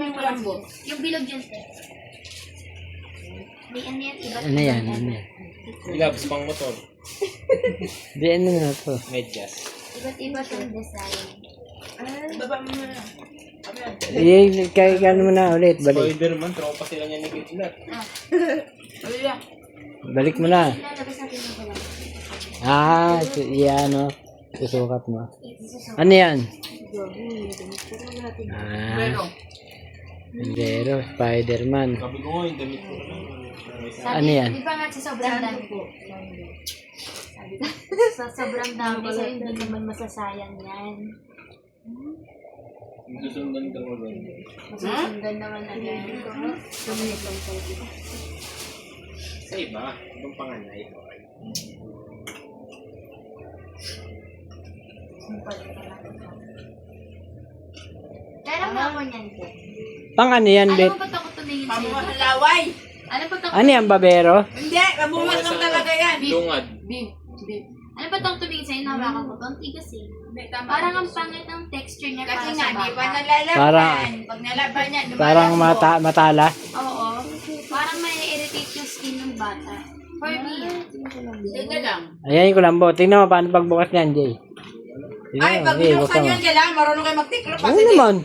yung malambot. Yung bilog dyan, te. Di, ano yan? Iba't Ano yan? Ano yan? Gloves pang motor. Di ano na to? Medyas. iba't iba ang design. Baba mo na. Kaya mo na ulit. Balik. Spider-Man, tropa sila niya ni Kidlat. Ano yan? Balik mo na. Lalabas natin yung kulang. Yan o. Susukat mo. Ano yan? Pero, Bandero, Spider-Man. Sabi ko nga, yung damit ko na. Ano yan? Di ba nga sa sobrang dami po? Sabi ko, sa sobrang dami, so hindi naman masasayang yan. Susundan ka mo doon. Masusundan naman agad. Sa iba, itong panganay. Kaya lang ako niyan, te. Pang ano yan, Alam Bet? mo ba't ako tumingin sa'yo? pamuhalaway. Alam ba't ako Ano yan, babero? Hindi, mabuhat lang talaga yan. Lungad. Beef. Alam ba't ako tumingin sa'yo? Nahawakan ko to. Ang tigas eh. Parang ang pangit ng texture niya Kasi para nga, sa di ba bata. nalalaban? Parang- Pag nalaban yan, Parang matala. Oo. Parang may irritate yung skin ng bata. For me. Yun na lang. Ayan yung kulambo. Tingnan mo paano pagbukas niyan, Jay. Tingnan Ay, mo, pag Jay, binuksan buksan mo. yun, kailangan marunong kayo magtiklop. Ano naman?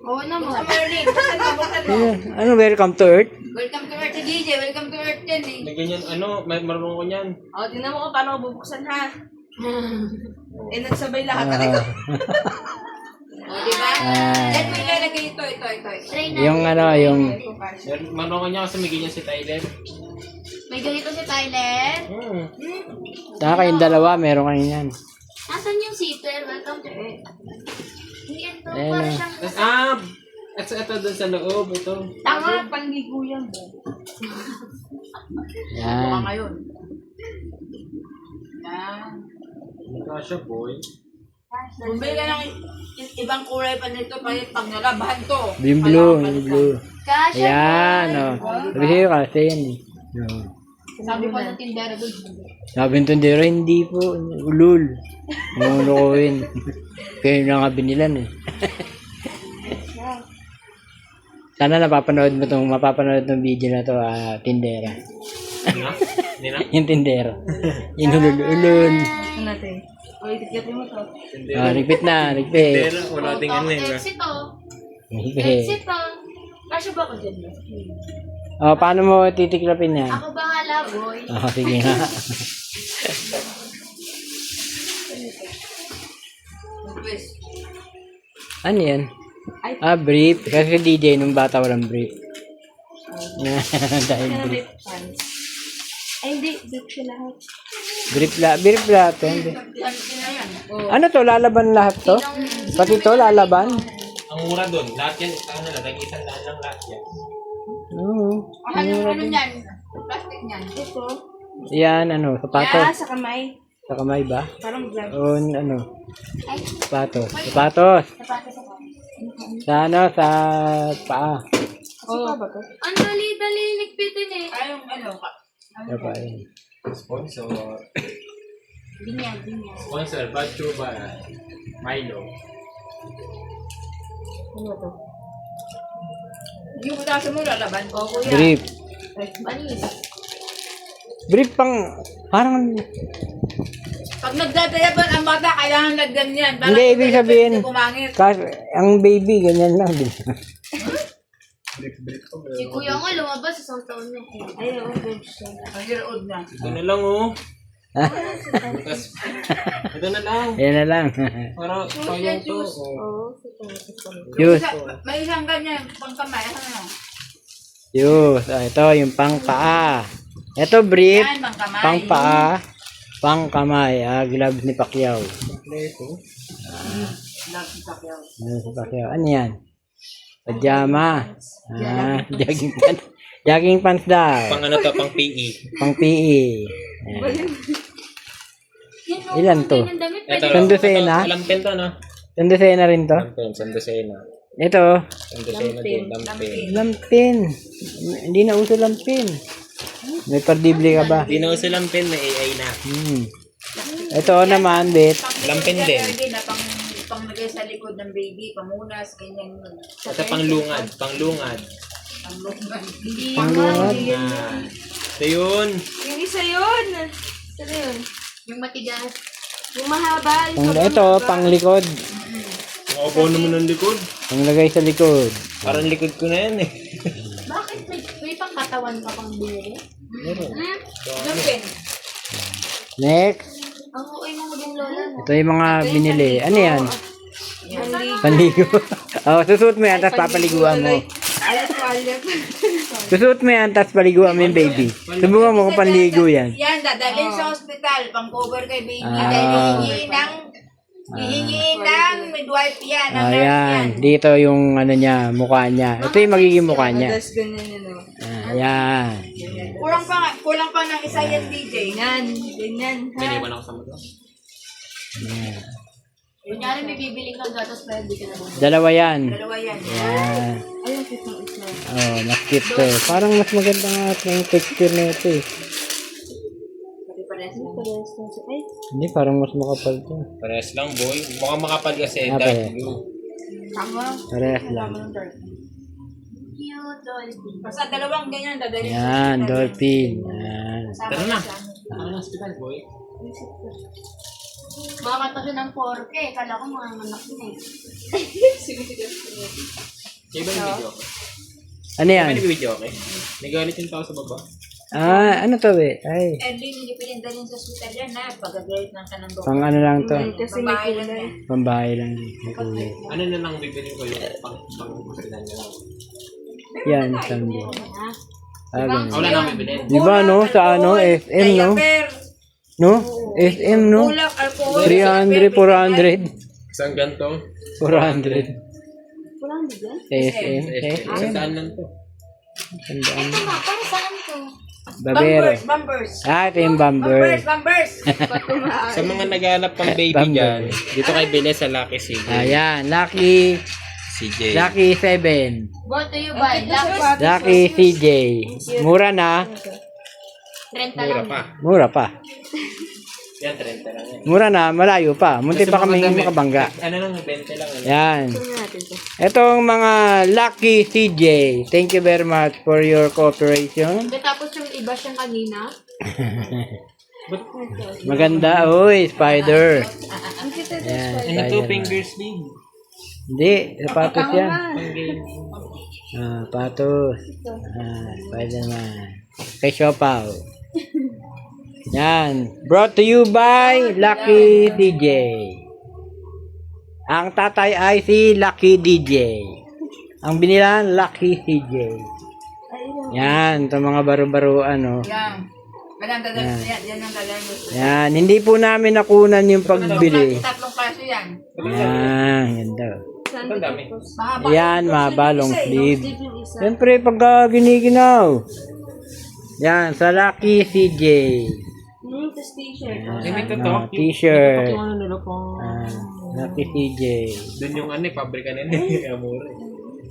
Oo naman. Buksan mo yun eh. Buksan mo, buksan mo. Ano, welcome to Earth? Welcome to Earth, DJ. Welcome to Earth yan eh. May ganyan, may marunong ko niyan. O, tingnan mo kung paano ko bubuksan ha. Eh, nagsabay lahat. Aray ko. O, diba? Yan mo ilalagay ito. Try na. Yung ano, yung... Marunong ko niya kasi may ganyan si Tyler. May ganito si Tyler. Taka kayong dalawa, meron kayo yan. Nasaan yung seater? Welcome to Earth. Hindi ito. Ayun Para na. siyang... Ito doon sa loob, ito. Tama, pangligo yan mo. Yan. Ngayon. Yan. Hindi ka siya, boy. Bumili ka ng ibang kulay pa nito pag nalabahan to. Yung blue, yung blue. Kasha. Ayan, o. Sabi sa'yo kasi yan eh. No. Sabi ko ng tindera doon. Sabi ng tundero, hindi po. Ulul. Mulukuhin. Kayo na nga binilan eh. Sana mapapanood ng video na to, tindera. Hindi na? Yung tindera. Yung ulul. Ito natin. O, itikit mo to. Repeat na, repeat. Pero wala ting ano eh. Exit to. Repeat. Exit to. Kasya ba ako dyan? Paano mo titiklapin yan? Ako bahala, boy. Sige nga. Twist. Ano yan? Brief. Kasi DJ nung bata walang brief. Dahil brief. Ay, hindi. Dito siya lahat. Brief lahat. Hindi. Ano to? Lalaban lahat to? Pati to lalaban? Ang mura doon, lahat yan, ano na, tag-isang daan lang lahat yan. Oo. Ano yan? Plastic niyan. Ito. Yan, sapatos. Sa kamay. Sa kamay ba? Parang vlog. O, sapatos. Sapatos. Sa sa paa. Oo. Ang dali-dali ligpitin eh. Ay, yung ano. Sa paa yun. Sponsor. Binyag. Sponsor, Bacho ba? Milo. Ano to? Yung utasa mo lalaban. O, kuya. Brief. Banis. Brief parang, Pag nagdadayaban ang bata, kailangan lagdan yan. Hindi, ibig sabihin, Hindi kumangit. ang baby, ganyan lang din. Si kuya nga lumabas sa taon na eh. Ay, oo. Ang year-old na. Ito na lang oh. Bukas. Ito na lang. Yan na lang. Para sayang to. Yus. May isang ganyan, pangkamay. Ano? Yus. Ito, yung pang paa. Ito, brief. Yan, pangkamay. Pang paa. Pang kamay. Gloves ni Pacquiao. Si Pacquiao. Ano yan? Pajama. Jogging pants. Jogging pants daw. Pang ano to, pang PE. Pang PE. Ilan to? Ito, Sandosena? lampin to, no? Sandosena rin to? Lampin, sandosena. Ito. Sandosena din, lampin. Lampin. Hindi na uso lampin. May pardible ka ba? Di na uso lampin, may AI na. Ito naman, Bet. Lampin din. Hindi na pang Ilalagay sa likod ng baby, pamunas, ganyan yun. Ito panglungad. Panglungad. Panglungad. Ito yun. Yung isa yun. Ano yun? Yung matigas. Yung mahaba. Ito, panglikod. Makabaw naman ng likod. Panglagay sa likod. Parang likod ko na yan eh. Bakit may pang katawan ka pang binili? Meron. Yung pen. Next. Ang okay mo din lola mo. Ito yung mga binili. Ano yan? Yan. Panligo. Oh, susuot mo yan, tapos papaliguan mo. Alas wallet. Susuot mo yan, tapos paliguan mo yung baby. Subukan mo kung panligo yan. Yan, dadalhin sa ospital, pang-cover kay baby. Ah. Dahil hihingiin ng midwife yan. Ng nurse yan. Ayan, dito yung ano niya, mukha niya. Ito yung magiging mukha niya. Tapos ganyan yun, o. Ayan. Kulang pa ng isa yan, DJ. Yan, ganyan. Hindi ba na ako sa mga? Ayan. Kunyari may bibili kang gatas pero hindi ka na bumili. Dalawa yan. Dalawa yan. Ayan. Ayun, cute ng isa. Oh, mas cute to. Parang mas maganda nga yung texture na ito eh. Pare-pares lang. Ay, Hindi, parang mas makapal to. Parehas lang, boy. Mukhang makapal kasi. Ah, Dark pare. blue. Tama. Parehas lang. cute dolphin. Basta dalawang ganyan, dadalhin sa Ayan, ospital. dolphin. Ayan. Sama Tara na. sa amin. Ano na hospital, boy? Baka to siya ng 4K. Kala ko mga anak niya eh. Kaya ba yung video? Ano yan? Kaya ba yung video, okay? Nagalit yung tao sa baba. Ah, ano to eh? Ay, Erlin, hindi pwedeng dalhin sa ospital yan na. Pag-agayit lang ka ng doktor. pang ano lang to. Kasi may kulay. Pambahay lang. May kulay. Ano na lang bibili ko yung pang-hospital na lang? Yan, sandi. Ah, ganun. Wala na akong bibili. Di ba no? Sa ano? FM no? No? SM no? Ulak, alcohol. 300, 400. Isang ganto. 400. Walang bigyan? SM. Isang SM. daan lang to. Tandaan. Ito nga, para saan to? Babero. Bumpers. Ah, ito yung bumper. Bumpers. Sa mga naghahanap pang baby Bumble. dyan, dito kay Bele sa Lucky CJ. Ayan, Lucky. CJ. Lucky 7. What do you buy? Lapis. Lucky CJ. Mura na. 30 Mura lang. pa. Mura pa. Yan, 30 lang yan. Mura na, malayo pa. Munti Kasi pa kami mga damit, makabangga. Ano lang, 20 lang. Ano. Yan. Tingnan natin to. Itong mga Lucky CJ. Thank you very much for your cooperation. Tapos yung iba siyang kanina. Maganda. Uy, spider. Yan, Ano to, spider. fingers big? Hindi, sapatos yan. Pang game. Ah, patos. Ah, Spider-Man. Kay Siopaw. Yan. Brought to you by Lucky DJ. Ang tatay ay si Lucky DJ. Ang binilan, Lucky CJ. Yan, itong mga baro-baruan, oh. Yan. Yan ang dadalhin mo. Yan, hindi po namin nakunan yung pagbili. Tatlong kaso yan. Yan, ganda. Ang dami. Mahaba. Yan, mahaba, long sleeve. Siyempre, pagka giniginaw. Yan, sa Lucky CJ. Tapos t-shirt. Limited to. Yan, t-shirt. Yung ano nila pang... Ah, Lucky CJ. Doon yung ano, pabrika nila. Kaya mura.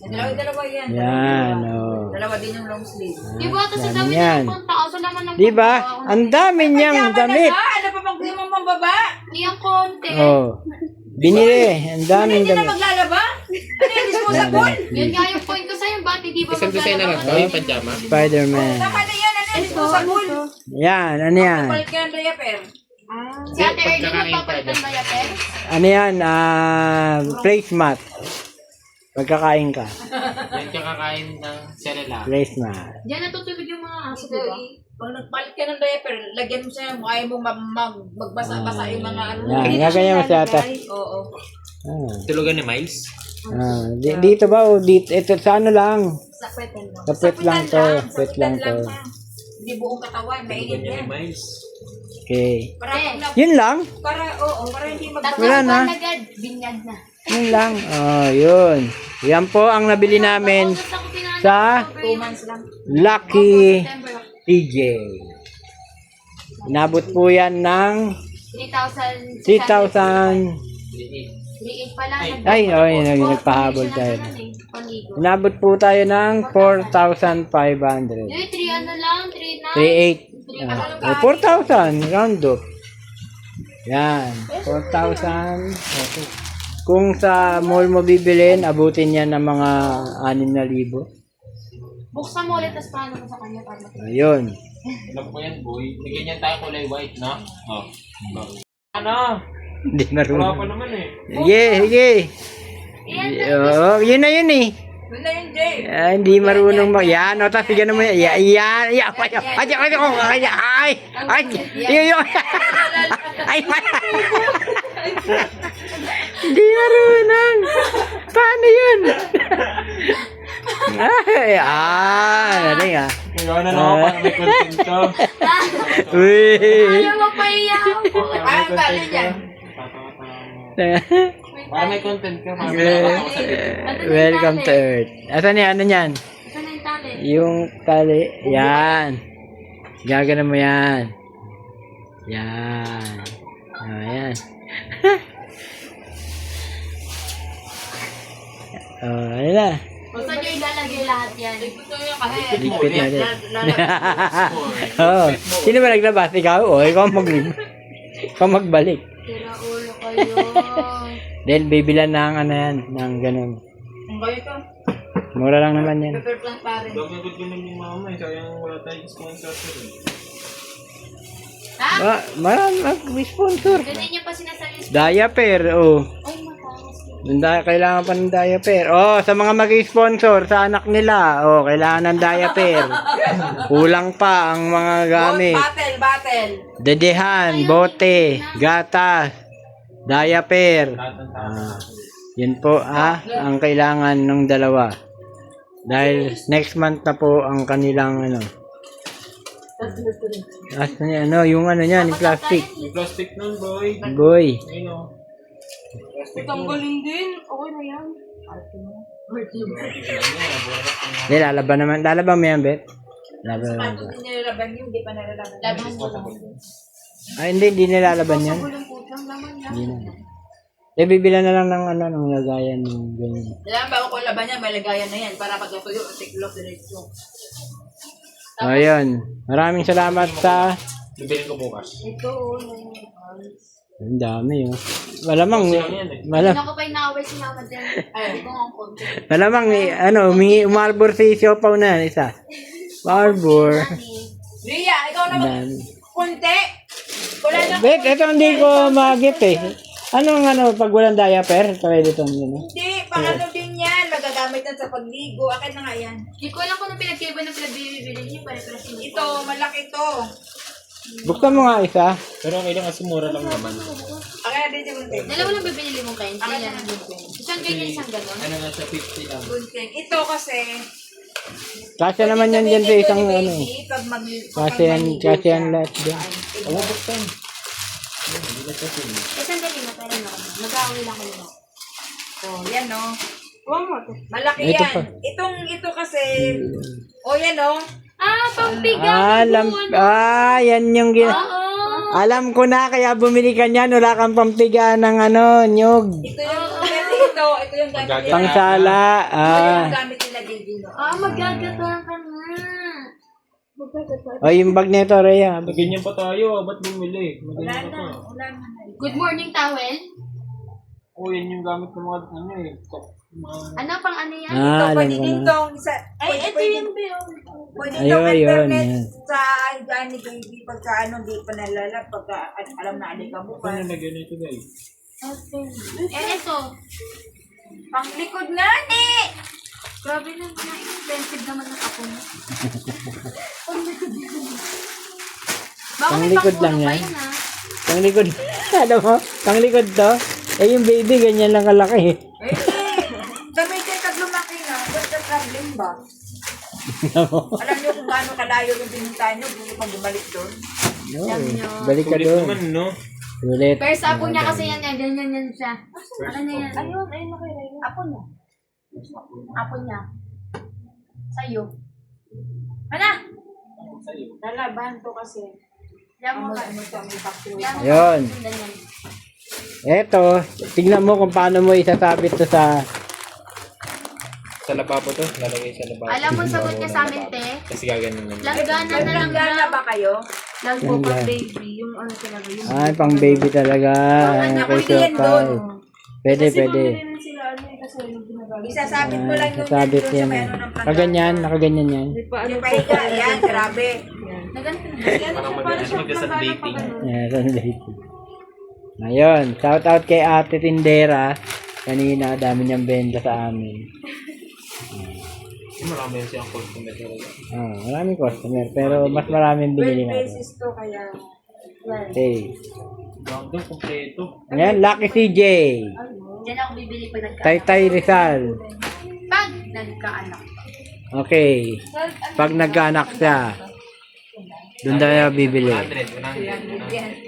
Dalawa yan. Yan, oh. Dalawa din yung long sleeve. Di ba? Kasi Yan, dami yan. ng pang tao. So naman ng Di ba? Ang dami niyang damit. Ano pa pang gusto mong pambaba? Iyang konti. Oh. Binili. Ang daming Hindi na damit. maglalaba? Ano yung disposable? Yun nga yung point ko sa'yo. Ba't hindi ba Isang design na lang to, yung pajama. Spider-Man. Tama na yan. Ano yung disposable? Yan, ano yan? Palit ka ng diaper. Si Ate Ernie magpapalitan ba yaper? Ano yan? Placemat. Pagkakain ka. Yan kakakain ng Cerelac. Placemat. Diyan natutulog yung mga aso, di ba? Pag nagpalit ka ng diaper, lagyan mo siya mo. Ayaw mo magbasa-basa yung mga ano. Yan, gaganyan mo sa ata. Oo. Ah. Tulugan ni Miles. Dito ba o dito? Ito sa ano lang? Sa pwetan lang. Sa pwet lang to. Pwet lang to. Hindi buong katawan. Mainit Tulugan niya ni yan. Miles. Okay. Para pag na... Yun lang? Para hindi Tatlong Wala na. buwan agad, binyag na. Yun lang. Oh, yun. Yan po ang nabili namin August ako pinanap. sa 2 months lang. Lucky September. TJ. Inabot po yan ng 3,000. 3,000. 3,800 pala. Ay, nagpahabol tayo. Paligo. Inabot po tayo ng 4,500. Yung 3 ano lang, 3,900. 3,800. 4,000. Round up. Yan. 4,000. Okay. Kung sa mall mo bibilin, abutin yan ng mga 6,000. Buksan mo ulit, tapos paano mo sa kanya para makita. Ayun. Alam ko yan, boy. Bigyan niyan tayo kulay white, no? Oh. Ano? Hindi Wala pa marunong. naman eh. Sige, sige. Oo, yun na yun eh. Wala yun, Jay. Hindi marunong mag... Yan, o, tapos sigano mo yan. Yan, yan, yan. Ay, yun. Ay, hindi marunong. Paano yun? Ay, nari nga. Ikaw na naman pang may content to. Uy. Ayaw mo pa iyak. Ang talo yan. Para may content ka. Para may nakakatawa sa video. Welcome to Earth. Asan yan? Ano yan? Saan yung tali? Yung tali. Yan. Gagana mo yan. Yan. Ayan. Ano na? O saan nyo ilalagay lahat yan? Ligpit na rin. Oo. Sino ba naglabas? Ikaw? O, ikaw ikaw magbalik. Tira ulo kayo. Then, bibilan ng ano yan. Ng ganun. Ang kayo to. Mura lang naman yan. Pepper plant pa rin. Dagdagot ko naman yung mama eh. Sayang wala tayong sponsor eh. Ha? Marami mag-sponsor. Ganyan niya pa sinasabi. Diaper, oh. Ay, matawas. Kailangan pa ng diaper. Oh, sa mga mag-sponsor sa anak nila, oh, kailangan ng diaper. Kulang pa ang mga gamit. Battle. Dedehan, bote, gatas, diaper. Yun po, ang kailangan ng dalawa. Dahil next month na po ang kanilang ano. Yung ano niyan, yung plastic. Yung plastic nun, boy. Boy. Ayun o. Tanggalin din. Okay na yan. Hindi, lalaban naman. Lalaban mo yan, Bet? Lalaban mo. Hindi nilalaban yun. Hindi pa nilalaban. Laban mo lang. Hindi nilalaban yan. Walang putang laman yan. Hindi na. Bibilan na lang ng ano, ng lagayan ng ganyan. Kailangan bago ko laban yan, may lagayan na yan. Para pag natuyo, tiklop diretso. Ayun. Maraming salamat sa... Bibilin ko bukas. Ito, Ang dami, oh. Malamang, Hindi ko pa inaaway si mama dyan. Ay, ko ang konti. malamang, umarbor si Siopaw na, isa. Marbor. Ria, ikaw na Dami. kunti. Wala na. Bet, ito hindi ko mag-gift eh. Anong pag walang diaper? Pwede ito, Hindi, pang ano din yan. Magagamit yan sa pagligo. Akin na nga yan. Hindi ko alam kung ano pinagkaiba ng pinagbibili niyo. Pare-pare siya. Ito, malaki to. Buksan mo nga isa. Pero okay lang kasi mura lang naman. Akin na din si Bunting. Dalawa lang bibili mong kain. Akin Kaya na din si isang ganyan, isang ganon. Ano nga sa 50 lang. Bunting. Ito kasi. Kasya naman yan dyan sa isang ano eh. Pag mag... Kasya yan lahat dyan. Ano buksan? Isang galing na pera na ako. Mag-aaway lang kayo. Oh, yan no. Malaki Ito yan. pa. Ito kasi. Oh, yan no. Pampiga. Yan yung Oo. Alam ko na, kaya bumili ka niyan. Wala kang pampiga ng nyog. Ito yung gamit nila. Pangsala. Ito yung gamit nila, Gigi. No? Magagatahan ka na. O, yung bag nito, Rhea. Ganyan pa tayo. Ba't bumili? Wala Maganyan na. pa. Wala na. Good morning, towel. Oh, yan yung gamit ng mga ano eh. Ano pang ano yan? Alam Pwede ko din na. tong isa. Ito yung pwede Ayun, tong ayun, internet yan. sa higaan ni Baby pagka hindi pa nalalap. Pagka alam na alika mo pa. Ano lagyan nito guys? Ito. Pang likod nga ni! Grabe na, expensive naman ng ako mo. Panglikod lang yan. Panglikod. Alam mo, panglikod to. Yung baby, ganyan lang kalaki. Eh, gamitin ka lumaki nga. What's the problem ba? Alam niyo kung gaano kalayo yung pinuntahan niyo kung pag bumalik doon? Balik ka Kulit doon. naman, no? Ulit. Pero sa apo niya kasi yan, ganyan yan siya. Ano na yan? Ayun na kayo. Apo niya. Apo niya. Sa'yo. Ano? Sa'yo. Lalaban to kasi. Yan mo ka. Ayun. Eto, tignan mo kung paano mo isasabit to sa... Sa lababo to. Lalagay sa lababo. Alam mo, sagot niya sa amin, te. Kasi gaganon naman. Langgana na lang Gana ba kayo? Lang po pang baby. Yung ano talaga. Yung Ay, pang baby talaga. Ay, kay Pwede yan doon. Siopaw. Pwede, pwede. Isasabit mo lang yung Sasabit doon sa yan. may ano ng planggana. Nakaganyan, nakaganyan yan. Yung pahiga, yan, grabe. Parang mag-sunbaking. Yeah, sunlighting. Ayun, shout out kay Ate Tindera. Kanina, dami niyang benta sa amin. Marami yan siyang customer talaga. Maraming customer, pero mas maraming binili 12 natin. pesos to, kaya... Okay. Ganda, kompleto. Ayan, Lucky CJ. Diyan ako bibili pag Taytay Rizal. Pag nagkaanak. Okay. Pag nagkaanak siya, doon tayo bibili. 100, 100.